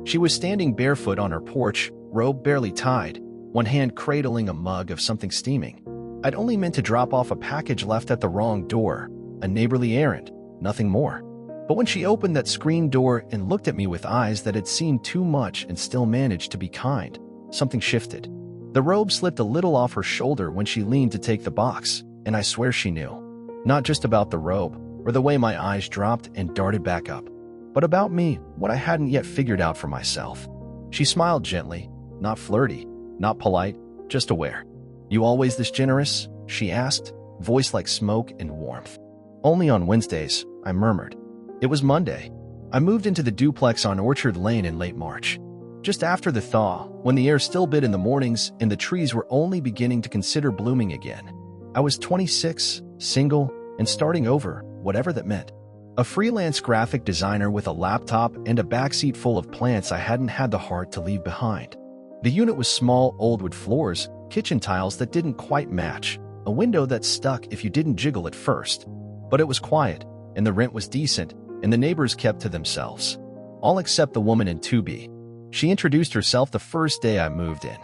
She was standing barefoot on her porch, robe barely tied, one hand cradling a mug of something steaming. I'd only meant to drop off a package left at the wrong door, a neighborly errand, nothing more. But when she opened that screen door and looked at me with eyes that had seen too much and still managed to be kind, something shifted. The robe slipped a little off her shoulder when she leaned to take the box, and I swear she knew. Not just about the robe, or the way my eyes dropped and darted back up, but about me, what I hadn't yet figured out for myself. She smiled gently, not flirty, not polite, just aware. "You always this generous?" she asked, voice like smoke and warmth. "Only on Wednesdays," I murmured. It was Monday. I moved into the duplex on Orchard Lane in late March. Just after the thaw, when the air still bit in the mornings and the trees were only beginning to consider blooming again. I was 26, single, and starting over, whatever that meant. A freelance graphic designer with a laptop and a backseat full of plants I hadn't had the heart to leave behind. The unit was small, old wood floors, kitchen tiles that didn't quite match, a window that stuck if you didn't jiggle at first. But it was quiet, and the rent was decent, and the neighbors kept to themselves. All except the woman in 2B. She introduced herself the first day I moved in.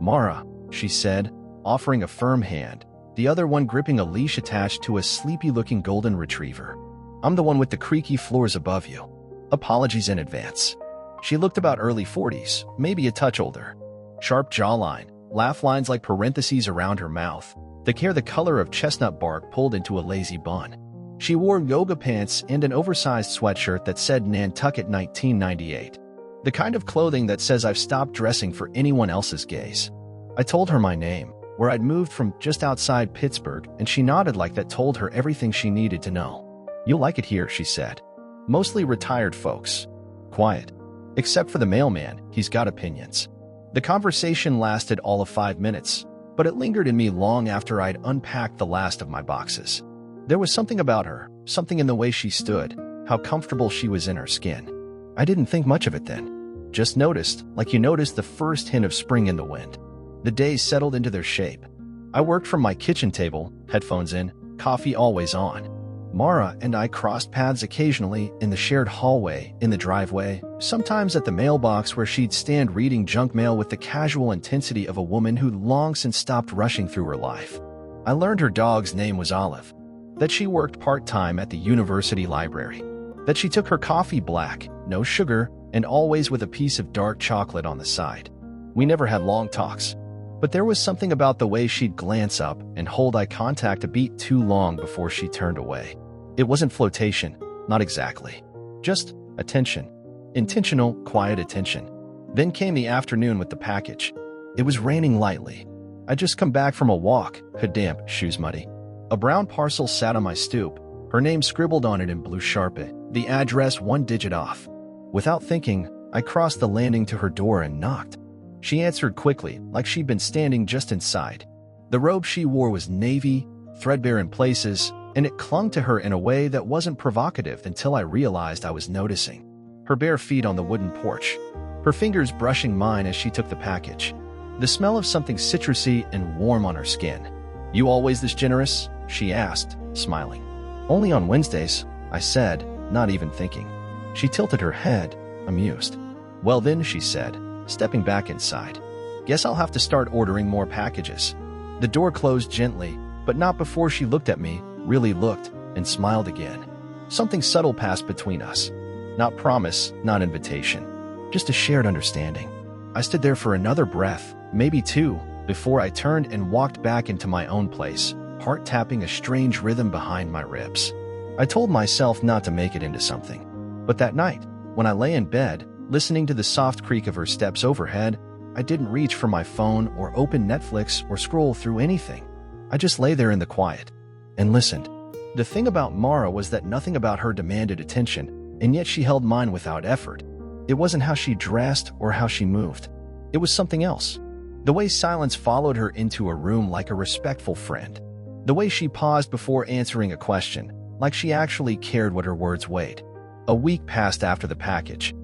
"Mara," she said, offering a firm hand, the other one gripping a leash attached to a sleepy-looking golden retriever. "I'm the one with the creaky floors above you. Apologies in advance." She looked about early 40s, maybe a touch older. Sharp jawline, laugh lines like parentheses around her mouth, the hair the color of chestnut bark pulled into a lazy bun. She wore yoga pants and an oversized sweatshirt that said Nantucket 1998. The kind of clothing that says I've stopped dressing for anyone else's gaze. I told her my name, where I'd moved from just outside Pittsburgh, and she nodded like that told her everything she needed to know. "You'll like it here," she said. "Mostly retired folks. Quiet. Except for the mailman, he's got opinions." The conversation lasted all of 5 minutes, but it lingered in me long after I'd unpacked the last of my boxes. There was something about her, something in the way she stood, how comfortable she was in her skin. I didn't think much of it then. Just noticed, like you noticed the first hint of spring in the wind. The days settled into their shape. I worked from my kitchen table, headphones in, coffee always on. Mara and I crossed paths occasionally in the shared hallway, in the driveway, sometimes at the mailbox where she'd stand reading junk mail with the casual intensity of a woman who'd long since stopped rushing through her life. I learned her dog's name was Olive, that she worked part-time at the university library, that she took her coffee black, no sugar, and always with a piece of dark chocolate on the side. We never had long talks, but there was something about the way she'd glance up and hold eye contact a beat too long before she turned away. It wasn't flirtation, not exactly. Just attention. Intentional, quiet attention. Then came the afternoon with the package. It was raining lightly. I'd just come back from a walk, hood damp, shoes muddy. A brown parcel sat on my stoop, her name scribbled on it in blue Sharpie, the address one digit off. Without thinking, I crossed the landing to her door and knocked. She answered quickly, like she'd been standing just inside. The robe she wore was navy, threadbare in places, and it clung to her in a way that wasn't provocative until I realized I was noticing. Her bare feet on the wooden porch, her fingers brushing mine as she took the package. The smell of something citrusy and warm on her skin. "You always this generous?" she asked, smiling. "Only on Wednesdays," I said, not even thinking. She tilted her head, amused. "Well then," she said, stepping back inside. "Guess I'll have to start ordering more packages." The door closed gently, but not before she looked at me, really looked, and smiled again. Something subtle passed between us. Not promise, not invitation. Just a shared understanding. I stood there for another breath, maybe two, before I turned and walked back into my own place, heart tapping a strange rhythm behind my ribs. I told myself not to make it into something. But that night, when I lay in bed, listening to the soft creak of her steps overhead, I didn't reach for my phone or open Netflix or scroll through anything. I just lay there in the quiet and listened. The thing about Mara was that nothing about her demanded attention, and yet she held mine without effort. It wasn't how she dressed or how she moved. It was something else. The way silence followed her into a room like a respectful friend. The way she paused before answering a question, like she actually cared what her words weighed. A week passed after the package.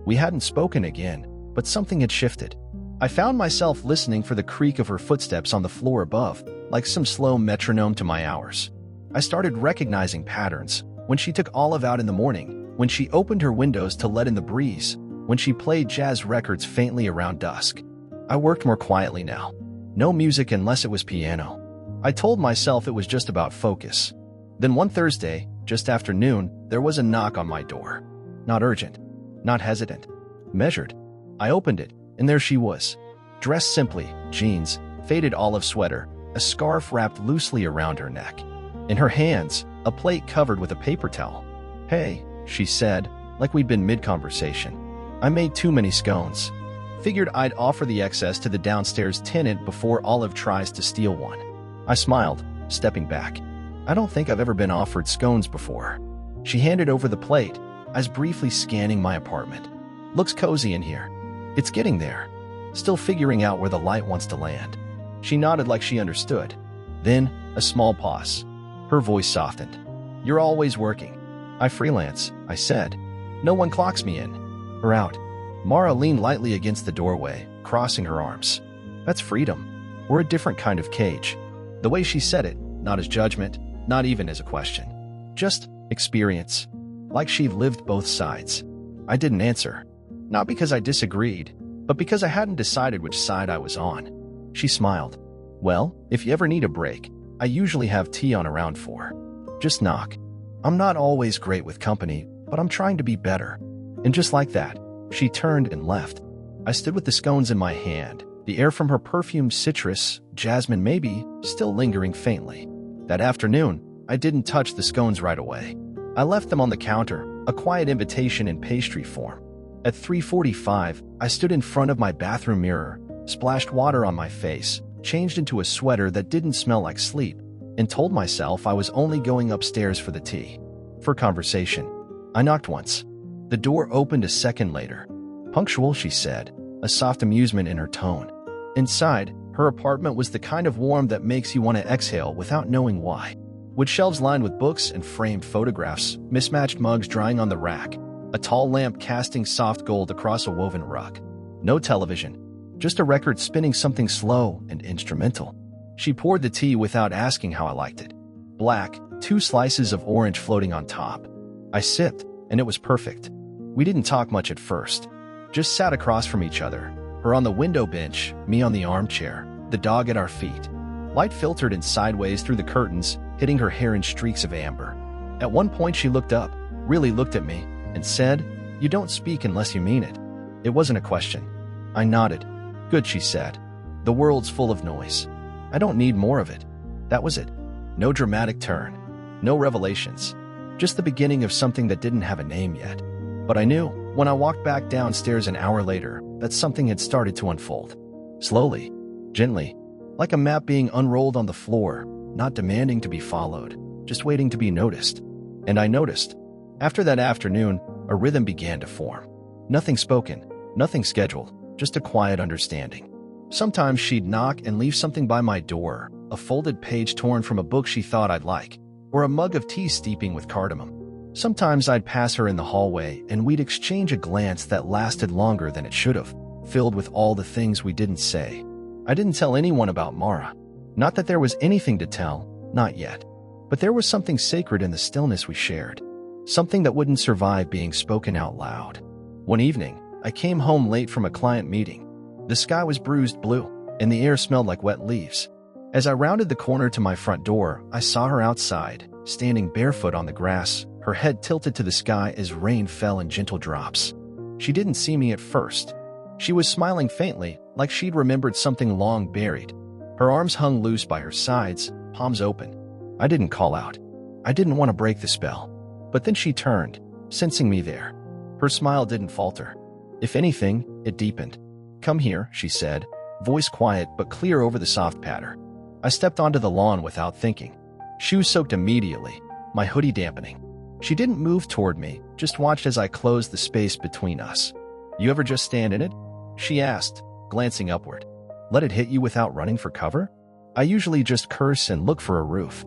We hadn't spoken again, but something had shifted. I found myself listening for the creak of her footsteps on the floor above, like some slow metronome to my hours. I started recognizing patterns. When she took Olive out in the morning, when she opened her windows to let in the breeze, when she played jazz records faintly around dusk. I worked more quietly now. No music unless it was piano. I told myself it was just about focus. Then one Thursday, just after noon, there was a knock on my door. Not urgent, not hesitant, measured. I opened it, and there she was. Dressed simply, jeans, faded olive sweater, a scarf wrapped loosely around her neck. In her hands, a plate covered with a paper towel. "Hey," she said, like we'd been mid-conversation. "I made too many scones. Figured I'd offer the excess to the downstairs tenant before Olive tries to steal one." I smiled, stepping back. "I don't think I've ever been offered scones before." She handed over the plate, eyes briefly scanning my apartment. "Looks cozy in here." "It's getting there. Still figuring out where the light wants to land." She nodded like she understood. Then, a small pause. Her voice softened. "You're always working." "I freelance," I said. "No one clocks me in or out." Mara leaned lightly against the doorway, crossing her arms. "That's freedom. We're a different kind of cage." The way she said it, not as judgment, not even as a question. Just experience. Like she'd lived both sides. I didn't answer. Not because I disagreed, but because I hadn't decided which side I was on. She smiled. "Well, if you ever need a break, I usually have tea on around 4. Just knock. I'm not always great with company, but I'm trying to be better." And just like that, she turned and left. I stood with the scones in my hand, the air from her perfume, citrus, jasmine maybe, still lingering faintly. That afternoon, I didn't touch the scones right away. I left them on the counter, a quiet invitation in pastry form. At 3:45, I stood in front of my bathroom mirror, splashed water on my face, changed into a sweater that didn't smell like sleep, and told myself I was only going upstairs for the tea. For conversation. I knocked once. The door opened a second later. "Punctual," she said, a soft amusement in her tone. Inside, her apartment was the kind of warm that makes you want to exhale without knowing why. With shelves lined with books and framed photographs, mismatched mugs drying on the rack, a tall lamp casting soft gold across a woven rug. No television, just a record spinning something slow and instrumental. She poured the tea without asking how I liked it. Black, 2 slices of orange floating on top. I sipped, and it was perfect. We didn't talk much at first. Just sat across from each other, her on the window bench, me on the armchair, the dog at our feet. Light filtered in sideways through the curtains, hitting her hair in streaks of amber. At one point she looked up, really looked at me, and said, "You don't speak unless you mean it." It wasn't a question. I nodded. "Good," she said. "The world's full of noise. I don't need more of it." That was it. No dramatic turn. No revelations. Just the beginning of something that didn't have a name yet. But I knew, when I walked back downstairs an hour later, that something had started to unfold. Slowly, gently, like a map being unrolled on the floor, not demanding to be followed, just waiting to be noticed. And I noticed. After that afternoon, a rhythm began to form. Nothing spoken, nothing scheduled, just a quiet understanding. Sometimes she'd knock and leave something by my door, a folded page torn from a book she thought I'd like, or a mug of tea steeping with cardamom. Sometimes I'd pass her in the hallway and we'd exchange a glance that lasted longer than it should have, filled with all the things we didn't say. I didn't tell anyone about Mara. Not that there was anything to tell, not yet. But there was something sacred in the stillness we shared. Something that wouldn't survive being spoken out loud. One evening, I came home late from a client meeting. The sky was bruised blue, and the air smelled like wet leaves. As I rounded the corner to my front door, I saw her outside, standing barefoot on the grass, her head tilted to the sky as rain fell in gentle drops. She didn't see me at first. She was smiling faintly, like she'd remembered something long buried. Her arms hung loose by her sides, palms open. I didn't call out. I didn't want to break the spell. But then she turned, sensing me there. Her smile didn't falter. If anything, it deepened. "Come here," she said, voice quiet but clear over the soft patter. I stepped onto the lawn without thinking. Shoes soaked immediately, my hoodie dampening. She didn't move toward me, just watched as I closed the space between us. "You ever just stand in it?" she asked, glancing upward. "Let it hit you without running for cover?" "I usually just curse and look for a roof."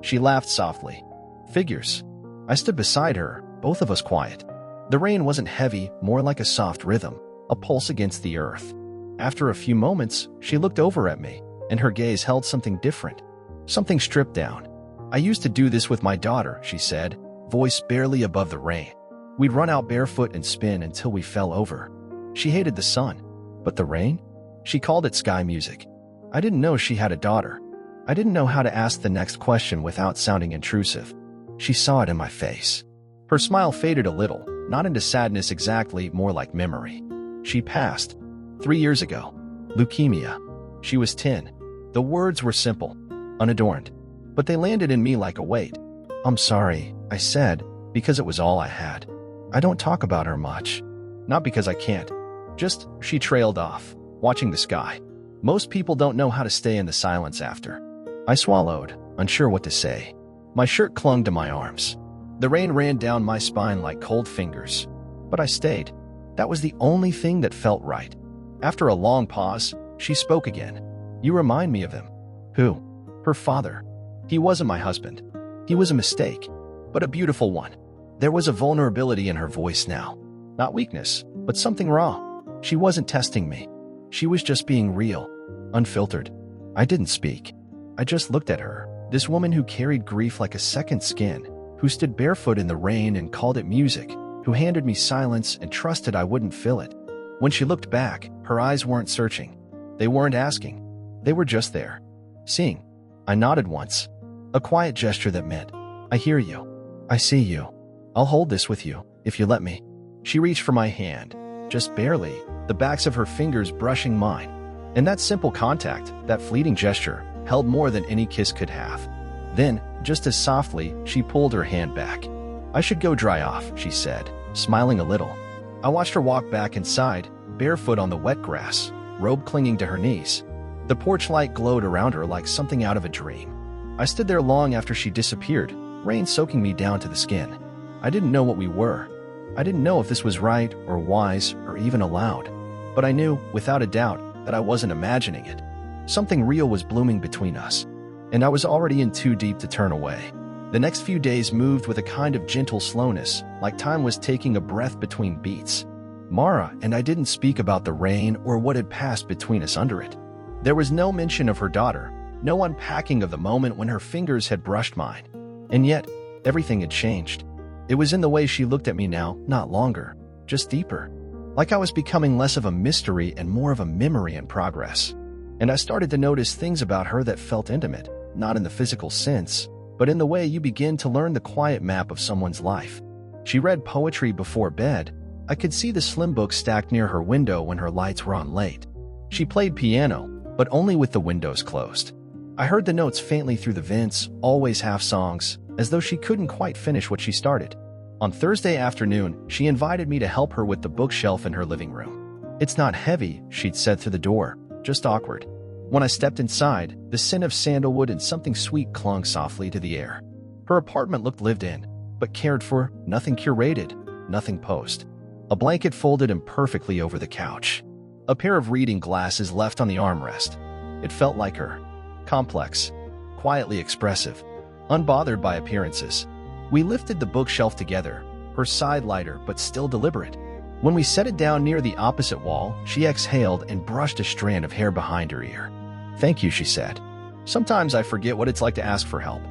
She laughed softly. "Figures." I stood beside her, both of us quiet. The rain wasn't heavy, more like a soft rhythm, a pulse against the earth. After a few moments, she looked over at me, and her gaze held something different, something stripped down. "I used to do this with my daughter," she said, voice barely above the rain. We'd run out barefoot and spin until we fell over. She hated the sun, but the rain? She called it sky music. I didn't know she had a daughter. I didn't know how to ask the next question without sounding intrusive. She saw it in my face. Her smile faded a little, not into sadness exactly, more like memory. She passed 3 years ago. Leukemia. She was 10. The words were simple, unadorned, but they landed in me like a weight. I'm sorry, I said, because it was all I had. I don't talk about her much. Not because I can't. Just, she trailed off, watching the sky. Most people don't know how to stay in the silence after. I swallowed, unsure what to say. My shirt clung to my arms. The rain ran down my spine like cold fingers. But I stayed. That was the only thing that felt right. After a long pause, she spoke again. You remind me of him. Who? Her father. He wasn't my husband. He was a mistake, but a beautiful one. There was a vulnerability in her voice now. Not weakness, but something raw. She wasn't testing me. She was just being real, unfiltered. I didn't speak. I just looked at her, this woman who carried grief like a second skin, who stood barefoot in the rain and called it music, who handed me silence and trusted I wouldn't fill it. When she looked back, her eyes weren't searching. They weren't asking. They were just there, seeing. I nodded once, a quiet gesture that meant, I hear you. I see you. I'll hold this with you, if you let me. She reached for my hand, just barely, the backs of her fingers brushing mine. And that simple contact, that fleeting gesture, held more than any kiss could have. Then, just as softly, she pulled her hand back. I should go dry off, she said, smiling a little. I watched her walk back inside, barefoot on the wet grass, robe clinging to her knees. The porch light glowed around her like something out of a dream. I stood there long after she disappeared, rain soaking me down to the skin. I didn't know what we were. I didn't know if this was right or wise or even allowed. But I knew, without a doubt, that I wasn't imagining it. Something real was blooming between us, and I was already in too deep to turn away. The next few days moved with a kind of gentle slowness, like time was taking a breath between beats. Mara and I didn't speak about the rain or what had passed between us under it. There was no mention of her daughter, no unpacking of the moment when her fingers had brushed mine. And yet, everything had changed. It was in the way she looked at me now, not longer, just deeper. Like I was becoming less of a mystery and more of a memory in progress. And I started to notice things about her that felt intimate, not in the physical sense, but in the way you begin to learn the quiet map of someone's life. She read poetry before bed. I could see the slim book stacked near her window when her lights were on late. She played piano, but only with the windows closed. I heard the notes faintly through the vents, always half songs, as though she couldn't quite finish what she started. On Thursday afternoon, she invited me to help her with the bookshelf in her living room. It's not heavy, she'd said through the door, just awkward. When I stepped inside, the scent of sandalwood and something sweet clung softly to the air. Her apartment looked lived in, but cared for, nothing curated, nothing posed. A blanket folded imperfectly over the couch. A pair of reading glasses left on the armrest. It felt like her. Complex, quietly expressive, unbothered by appearances. We lifted the bookshelf together, her side lighter but still deliberate. When we set it down near the opposite wall, she exhaled and brushed a strand of hair behind her ear. Thank you, she said. Sometimes I forget what it's like to ask for help.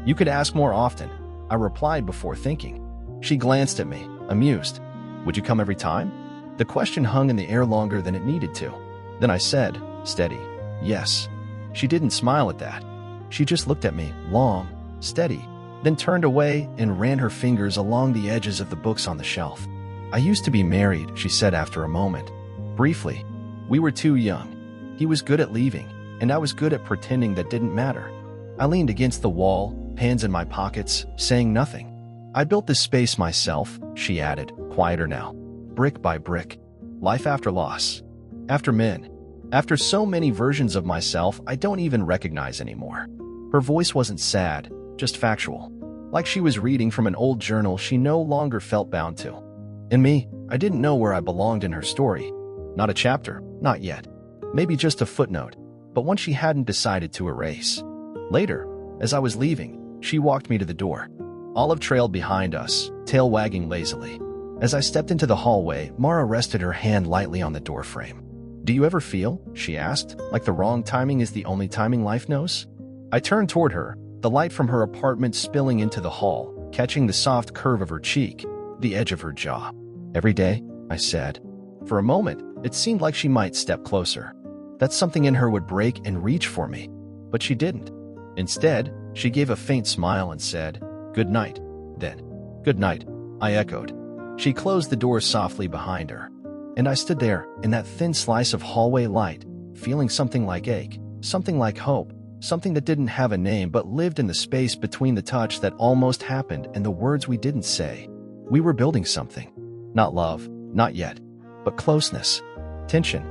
You could ask more often, I replied before thinking. She glanced at me, amused. Would you come every time? The question hung in the air longer than it needed to. Then I said, steady, yes. She didn't smile at that. She just looked at me, long, steady, then turned away and ran her fingers along the edges of the books on the shelf. I used to be married, she said after a moment. Briefly. We were too young. He was good at leaving, and I was good at pretending that didn't matter. I leaned against the wall, hands in my pockets, saying nothing. I built this space myself, she added, quieter now. Brick by brick. Life after loss. After men. After so many versions of myself I don't even recognize anymore. Her voice wasn't sad, just factual. Like she was reading from an old journal she no longer felt bound to. And me, I didn't know where I belonged in her story. Not a chapter, not yet. Maybe just a footnote, but one she hadn't decided to erase. Later, as I was leaving, she walked me to the door. Olive trailed behind us, tail wagging lazily. As I stepped into the hallway, Mara rested her hand lightly on the doorframe. Do you ever feel, she asked, like the wrong timing is the only timing life knows? I turned toward her, the light from her apartment spilling into the hall, catching the soft curve of her cheek. the edge of her jaw. "Every day?" I said. For a moment, it seemed like she might step closer, that something in her would break and reach for me, but she didn't. Instead, she gave a faint smile and said, "Good night." Then, "Good night," I echoed. She closed the door softly behind her, and I stood there in that thin slice of hallway light, feeling something like ache, something like hope, something that didn't have a name but lived in the space between the touch that almost happened and the words we didn't say. We were building something. Not love, not yet, but closeness, tension,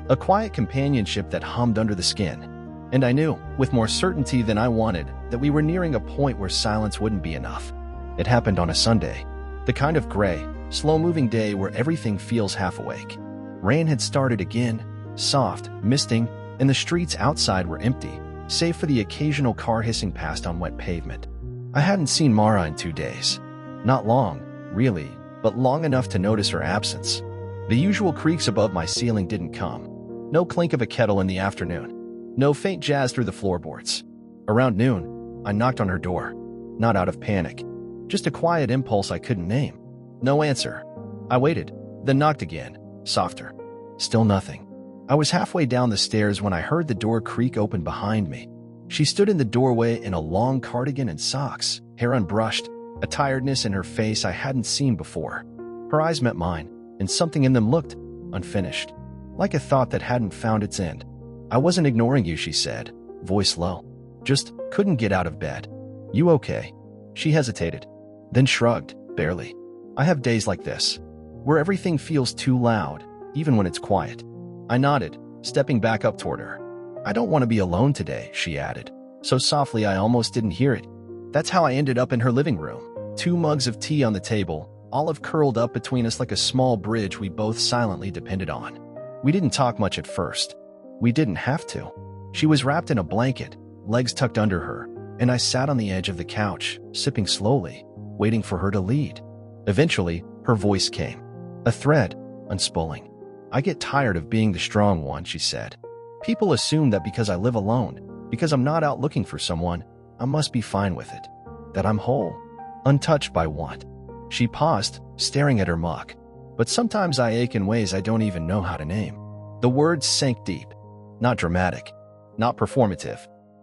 a quiet companionship that hummed under the skin. And I knew, with more certainty than I wanted, that we were nearing a point where silence wouldn't be enough. It happened on a Sunday, the kind of gray, slow-moving day where everything feels half awake. Rain had started again, soft, misting, and the streets outside were empty, save for the occasional car hissing past on wet pavement. I hadn't seen Mara in 2 days. Not long, really, but long enough to notice her absence. The usual creaks above my ceiling didn't come. No clink of a kettle in the afternoon. No faint jazz through the floorboards. Around noon, I knocked on her door. Not out of panic. Just a quiet impulse I couldn't name. No answer. I waited, then knocked again, softer. Still nothing. I was halfway down the stairs when I heard the door creak open behind me. She stood in the doorway in a long cardigan and socks, hair unbrushed, a tiredness in her face I hadn't seen before. Her eyes met mine, and something in them looked unfinished, like a thought that hadn't found its end. "I wasn't ignoring you," she said, voice low. "Just couldn't get out of bed." "You okay?" She hesitated, then shrugged, barely. "I have days like this, where everything feels too loud, even when it's quiet." I nodded, stepping back up toward her. "I don't want to be alone today," she added, so softly I almost didn't hear it. That's how I ended up in her living room. 2 mugs of tea on the table, Olive curled up between us like a small bridge we both silently depended on. We didn't talk much at first. We didn't have to. She was wrapped in a blanket, legs tucked under her, and I sat on the edge of the couch, sipping slowly, waiting for her to lead. Eventually, her voice came. A thread, unspooling. "I get tired of being the strong one," she said. "People assume that because I live alone, because I'm not out looking for someone, I must be fine with it. That I'm whole, untouched by want." She paused, staring at her mug. "But sometimes I ache in ways I don't even know how to name." The words sank deep. Not dramatic, not performative,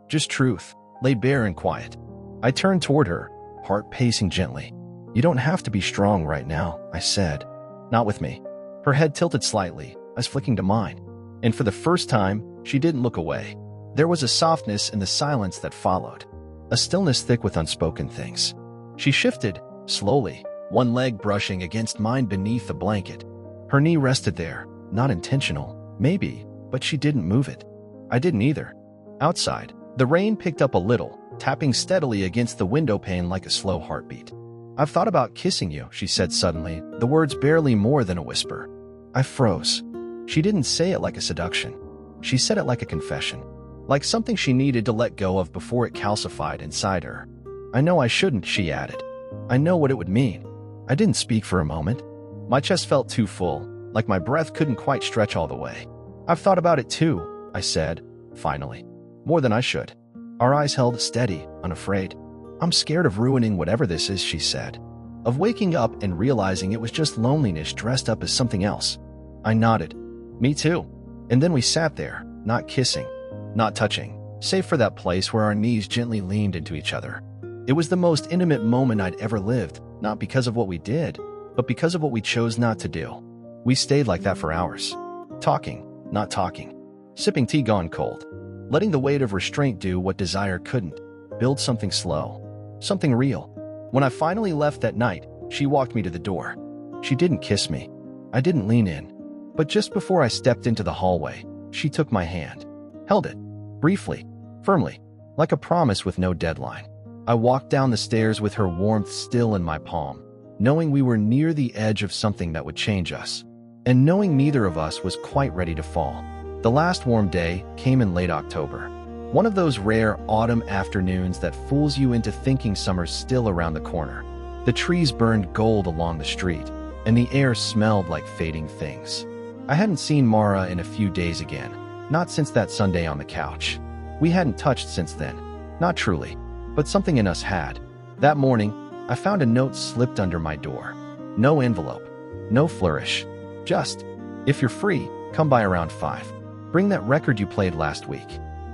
just truth, laid bare and quiet. I turned toward her, heart pacing gently. "You don't have to be strong right now," I said. "Not with me." Her head tilted slightly, eyes flicking to mine. And for the first time, she didn't look away. There was a softness in the silence that followed, a stillness thick with unspoken things. She shifted, slowly, one leg brushing against mine beneath the blanket. Her knee rested there, not intentional, maybe, but she didn't move it. I didn't either. Outside, the rain picked up a little, tapping steadily against the window pane like a slow heartbeat. "I've thought about kissing you," she said suddenly, the words barely more than a whisper. I froze. She didn't say it like a seduction. She said it like a confession, like something she needed to let go of before it calcified inside her. "I know I shouldn't," she added. "I know what it would mean." I didn't speak for a moment. My chest felt too full, like my breath couldn't quite stretch all the way. "I've thought about it too," I said, finally. "More than I should." Our eyes held steady, unafraid. "I'm scared of ruining whatever this is," she said. "Of waking up and realizing it was just loneliness dressed up as something else." I nodded. "Me too." And then we sat there, not kissing, not touching, save for that place where our knees gently leaned into each other. It was the most intimate moment I'd ever lived, not because of what we did, but because of what we chose not to do. We stayed like that for hours. Talking, not talking. Sipping tea gone cold. Letting the weight of restraint do what desire couldn't. Build something slow. Something real. When I finally left that night, she walked me to the door. She didn't kiss me. I didn't lean in. But just before I stepped into the hallway, she took my hand. Held it. Briefly. Firmly. Like a promise with no deadline. I walked down the stairs with her warmth still in my palm, knowing we were near the edge of something that would change us, and knowing neither of us was quite ready to fall. The last warm day came in late October. One of those rare autumn afternoons that fools you into thinking summer's still around the corner. The trees burned gold along the street, and the air smelled like fading things. I hadn't seen Mara in a few days again, not since that Sunday on the couch. We hadn't touched since then, not truly, but something in us had. That morning, I found a note slipped under my door. No envelope. No flourish. Just, if you're free, come by around 5. Bring that record you played last week.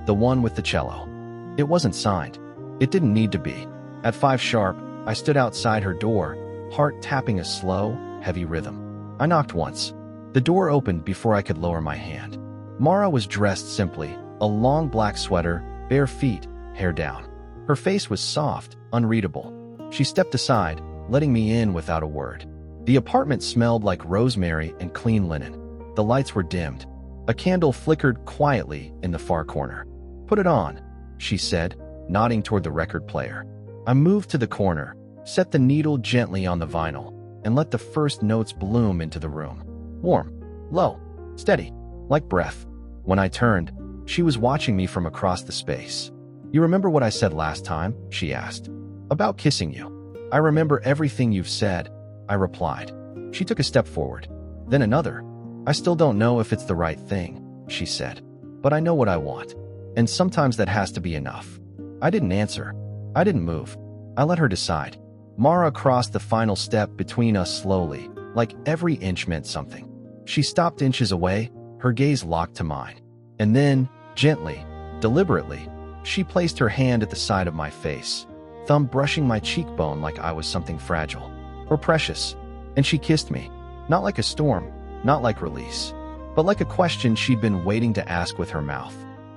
The one with the cello. It wasn't signed. It didn't need to be. At 5 sharp, I stood outside her door, heart tapping a slow, heavy rhythm. I knocked once. The door opened before I could lower my hand. Mara was dressed simply, a long black sweater, bare feet, hair down. Her face was soft, unreadable. She stepped aside, letting me in without a word. The apartment smelled like rosemary and clean linen. The lights were dimmed. A candle flickered quietly in the far corner. "Put it on," she said, nodding toward the record player. I moved to the corner, set the needle gently on the vinyl, and let the first notes bloom into the room. Warm, low, steady, like breath. When I turned, she was watching me from across the space. "You remember what I said last time?" she asked. "About kissing you." "I remember everything you've said," I replied. She took a step forward, then another. "I still don't know if it's the right thing," she said, "but I know what I want, and sometimes that has to be enough." I didn't answer. I didn't move. I let her decide. Mara crossed the final step between us slowly, like every inch meant something. She stopped inches away, her gaze locked to mine. And then, gently, deliberately, she placed her hand at the side of my face, thumb brushing my cheekbone like I was something fragile or precious. And she kissed me, not like a storm, not like release, but like a question she'd been waiting to ask with her mouth.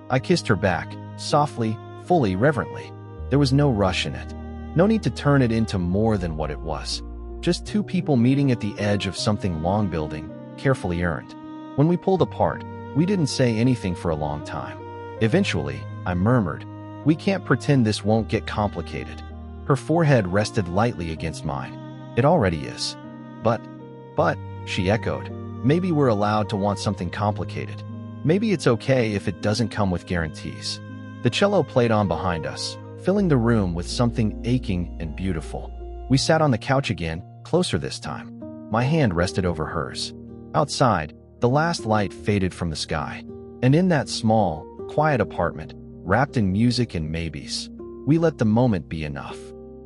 I kissed her back, softly, fully, reverently. There was no rush in it. No need to turn it into more than what it was. Just two people meeting at the edge of something long building, carefully earned. When we pulled apart, we didn't say anything for a long time. Eventually, I murmured, "We can't pretend this won't get complicated." Her forehead rested lightly against mine. "It already is." But, she echoed, "maybe we're allowed to want something complicated. Maybe it's okay if it doesn't come with guarantees." The cello played on behind us, filling the room with something aching and beautiful. We sat on the couch again, closer this time. My hand rested over hers. Outside, the last light faded from the sky. And in that small, quiet apartment, wrapped in music and maybes, we let the moment be enough.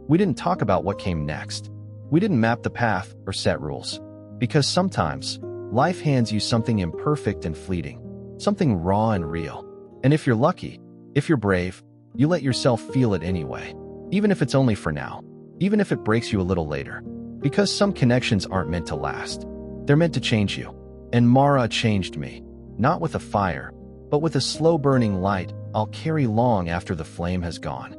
We didn't talk about what came next. We didn't map the path or set rules. Because sometimes, life hands you something imperfect and fleeting, something raw and real. And if you're lucky, if you're brave, you let yourself feel it anyway, even if it's only for now, even if it breaks you a little later. Because some connections aren't meant to last. They're meant to change you. And Mara changed me, not with a fire, but with a slow-burning light I'll carry long after the flame has gone.